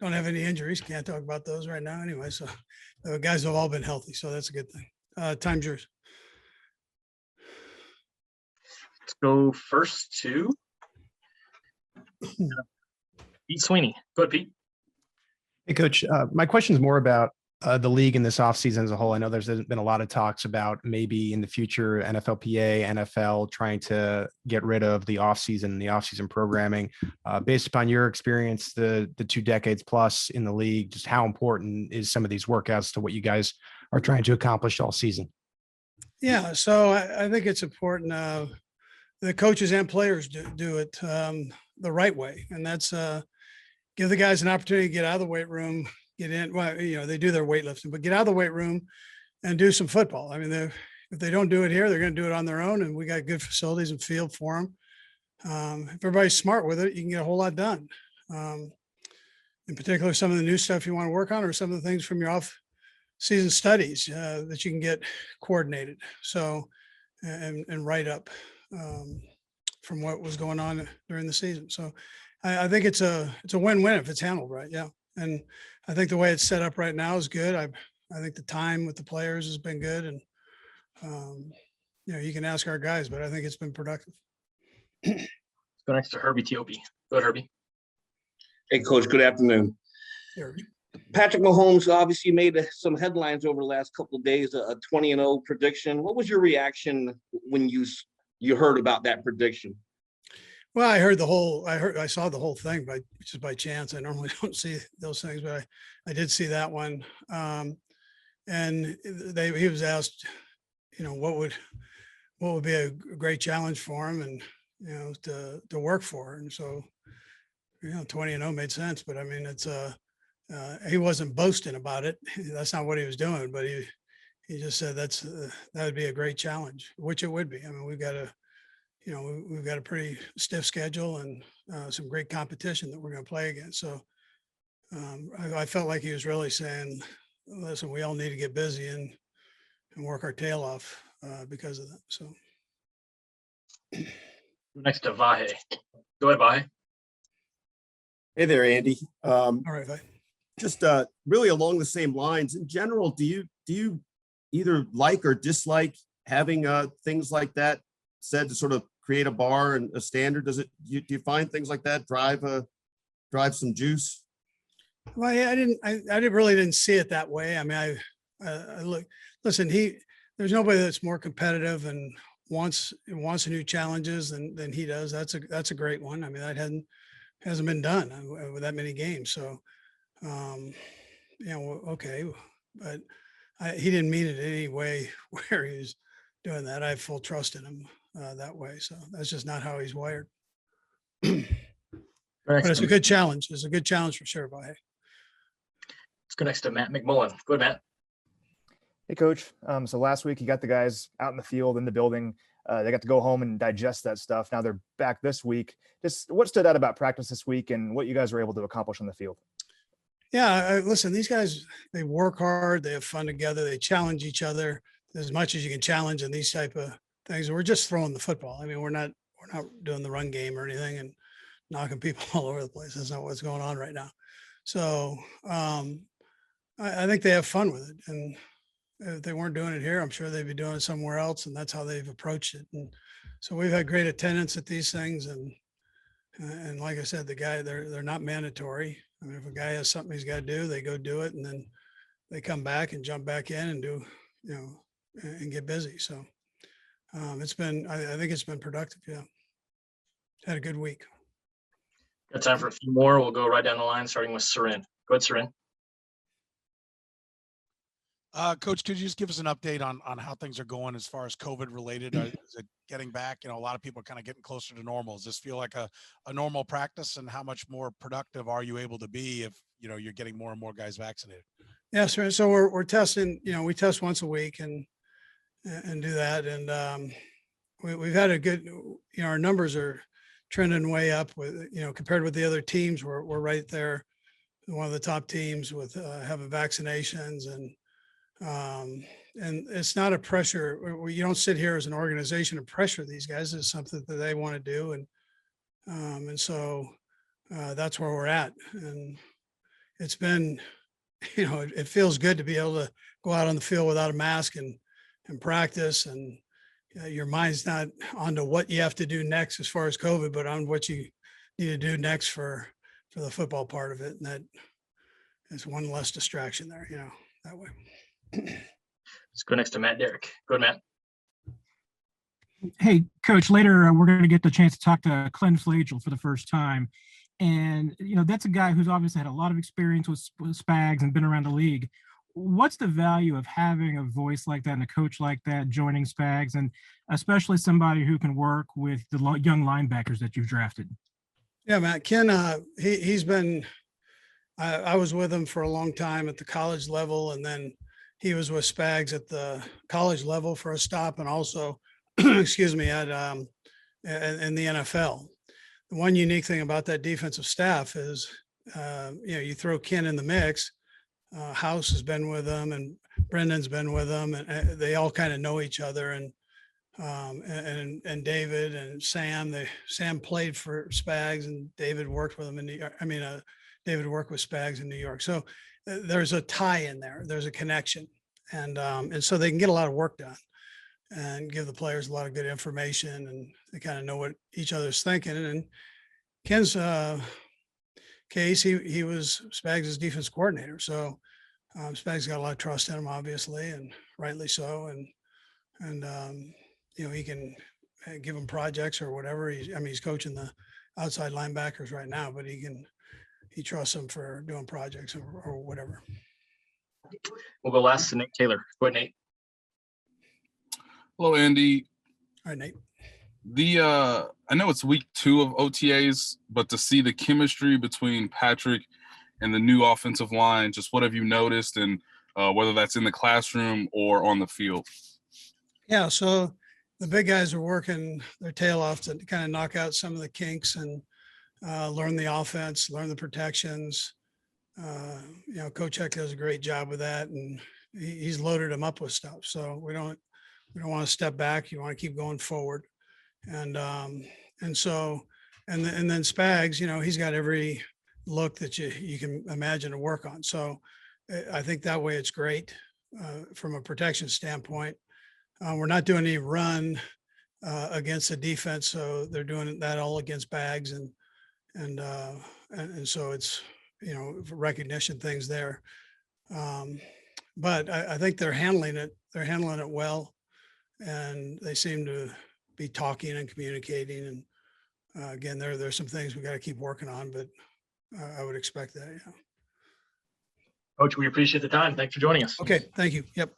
don't have any injuries. Can't talk about those right now anyway. So the guys have all been healthy. So that's a good thing. Time's yours. Let's go first to Pete Sweeney. Go ahead, Pete. Hey, Coach. My question is more about the league in this offseason as a whole. I know there's been a lot of talks about maybe in the future NFLPA, NFL trying to get rid of the offseason programming. Based upon your experience, the 2 decades plus in the league, just how important is some of these workouts to what you guys are trying to accomplish all season? Yeah, so I think it's important the coaches and players do it the right way, and that's give the guys an opportunity to get out of the weight room, get in. Well, they do their weightlifting, but get out of the weight room and do some football. I mean, if they don't do it here, they're going to do it on their own, and we got good facilities and field for them. If everybody's smart with it, you can get a whole lot done. In particular, some of the new stuff you want to work on, or some of the things from your off-season studies that you can get coordinated. So, and write up from what was going on during the season. So, I think it's a win-win if it's handled right. Yeah, and I think the way it's set up right now is good. I think the time with the players has been good, and you can ask our guys, but I think it's been productive. Let's go next to Herbie Tiopi. Go ahead, Herbie. Hey, Coach. Good afternoon. Here. Patrick Mahomes obviously made some headlines over the last couple of days. A 20-0 prediction. What was your reaction when you heard about that prediction? Well, I saw the whole thing just by chance. I normally don't see those things, but I did see that one. And he was asked, what would be a great challenge for him, and to work for. And so, 20-0 made sense. But I mean, it's he wasn't boasting about it. That's not what he was doing. But he just said that would be a great challenge, which it would be. I mean, we've got a pretty stiff schedule and some great competition that we're going to play against. So I felt like he was really saying, listen, we all need to get busy and work our tail off because of that. So next to Vahe. Go ahead, Vahe. Hey there, Andy. All right, Vahe. Just really along the same lines. In general, do you either like or dislike having things like that said to sort of create a bar and a standard? Do you find things like that drive some juice? Well, yeah, I really didn't see it that way. I mean, listen, there's nobody that's more competitive and wants new challenges than he does. That's a great one. I mean, that hasn't been done with that many games. So, okay, but he didn't mean it in any way where he was doing that. I have full trust in him that way. So that's just not how he's wired. But it's a good challenge. It's a good challenge for sure, Vahe. Let's go next to Matt McMullen. Go ahead, Matt. Hey, Coach. So last week you got the guys out in the field, in the building. They got to go home and digest that stuff. Now they're back this week. Just what stood out about practice this week and what you guys were able to accomplish on the field? Yeah, listen, these guys, they work hard. They have fun together. They challenge each other as much as you can challenge in these type of things. We're just throwing the football. I mean, we're not doing the run game or anything and knocking people all over the place. That's not what's going on right now. So I think they have fun with it. And if they weren't doing it here, I'm sure they'd be doing it somewhere else. And that's how they've approached it. And so we've had great attendance at these things. And like I said, they're not mandatory. I mean, if a guy has something he's got to do, they go do it, and then they come back and jump back in and do, and get busy. So I think it's been productive. Yeah. Had a good week. Got time for a few more. We'll go right down the line, starting with Sarin. Go ahead, Sarin. Coach, could you just give us an update on how things are going as far as COVID related? Is it getting back? A lot of people are kind of getting closer to normal. Does this feel like a normal practice, and how much more productive are you able to be if, you're getting more and more guys vaccinated? Yeah, sir. So we're testing, we test once a week and do that. And we've had a good, our numbers are trending way up with, compared with the other teams. We're right there. One of the top teams with having vaccinations, and it's not a pressure. You don't sit here as an organization and pressure these guys. It's something that they want to do. And so that's where we're at. And it's been, it feels good to be able to go out on the field without a mask and practice, and your mind's not onto what you have to do next as far as COVID, but on what you need to do next for the football part of it. And that is one less distraction there, that way. Let's go next to Matt Derrick. Go ahead, Matt. Hey, Coach, later we're going to get the chance to talk to Clint Flagel for the first time. And, that's a guy who's obviously had a lot of experience with Spags and been around the league. What's the value of having a voice like that and a coach like that joining Spags, and especially somebody who can work with the young linebackers that you've drafted? Yeah, Matt, Ken, he's been, I was with him for a long time at the college level, and then he was with Spags at the college level for a stop, and also, excuse me, in the NFL. The one unique thing about that defensive staff is, you throw Ken in the mix. House has been with them, and Brendan's been with them, and they all kind of know each other. And David and Sam, Sam played for Spags, and David worked with him in New York. David worked with Spags in New York. So there's a tie in there. There's a connection, and so they can get a lot of work done and give the players a lot of good information, and they kind of know what each other's thinking. And Ken's case, he was Spags' defense coordinator. So Spags got a lot of trust in him, obviously, and rightly so. And he can give him projects or whatever. He's coaching the outside linebackers right now, but he trusts them for doing projects or whatever. We'll go last to Nate Taylor. Go ahead, Nate. Hello, Andy. All right, Nate. I know it's week 2 of OTAs, but to see the chemistry between Patrick and the new offensive line, just what have you noticed, and whether that's in the classroom or on the field? Yeah, so the big guys are working their tail off to kind of knock out some of the kinks and learn the offense, learn the protections. Coach Heck does a great job with that, and he's loaded them up with stuff. So we don't want to step back. You want to keep going forward. And then Spags, he's got every look that you can imagine to work on. So I think that way it's great from a protection standpoint. We're not doing any run against the defense, so they're doing that all against Bags, and so it's recognition things there. But I think they're handling it. They're handling it well, and they seem to be talking and communicating. And again, there's some things we got to keep working on, but I would expect that. Yeah. Coach, we appreciate the time. Thanks for joining us. Okay. Thank you. Yep.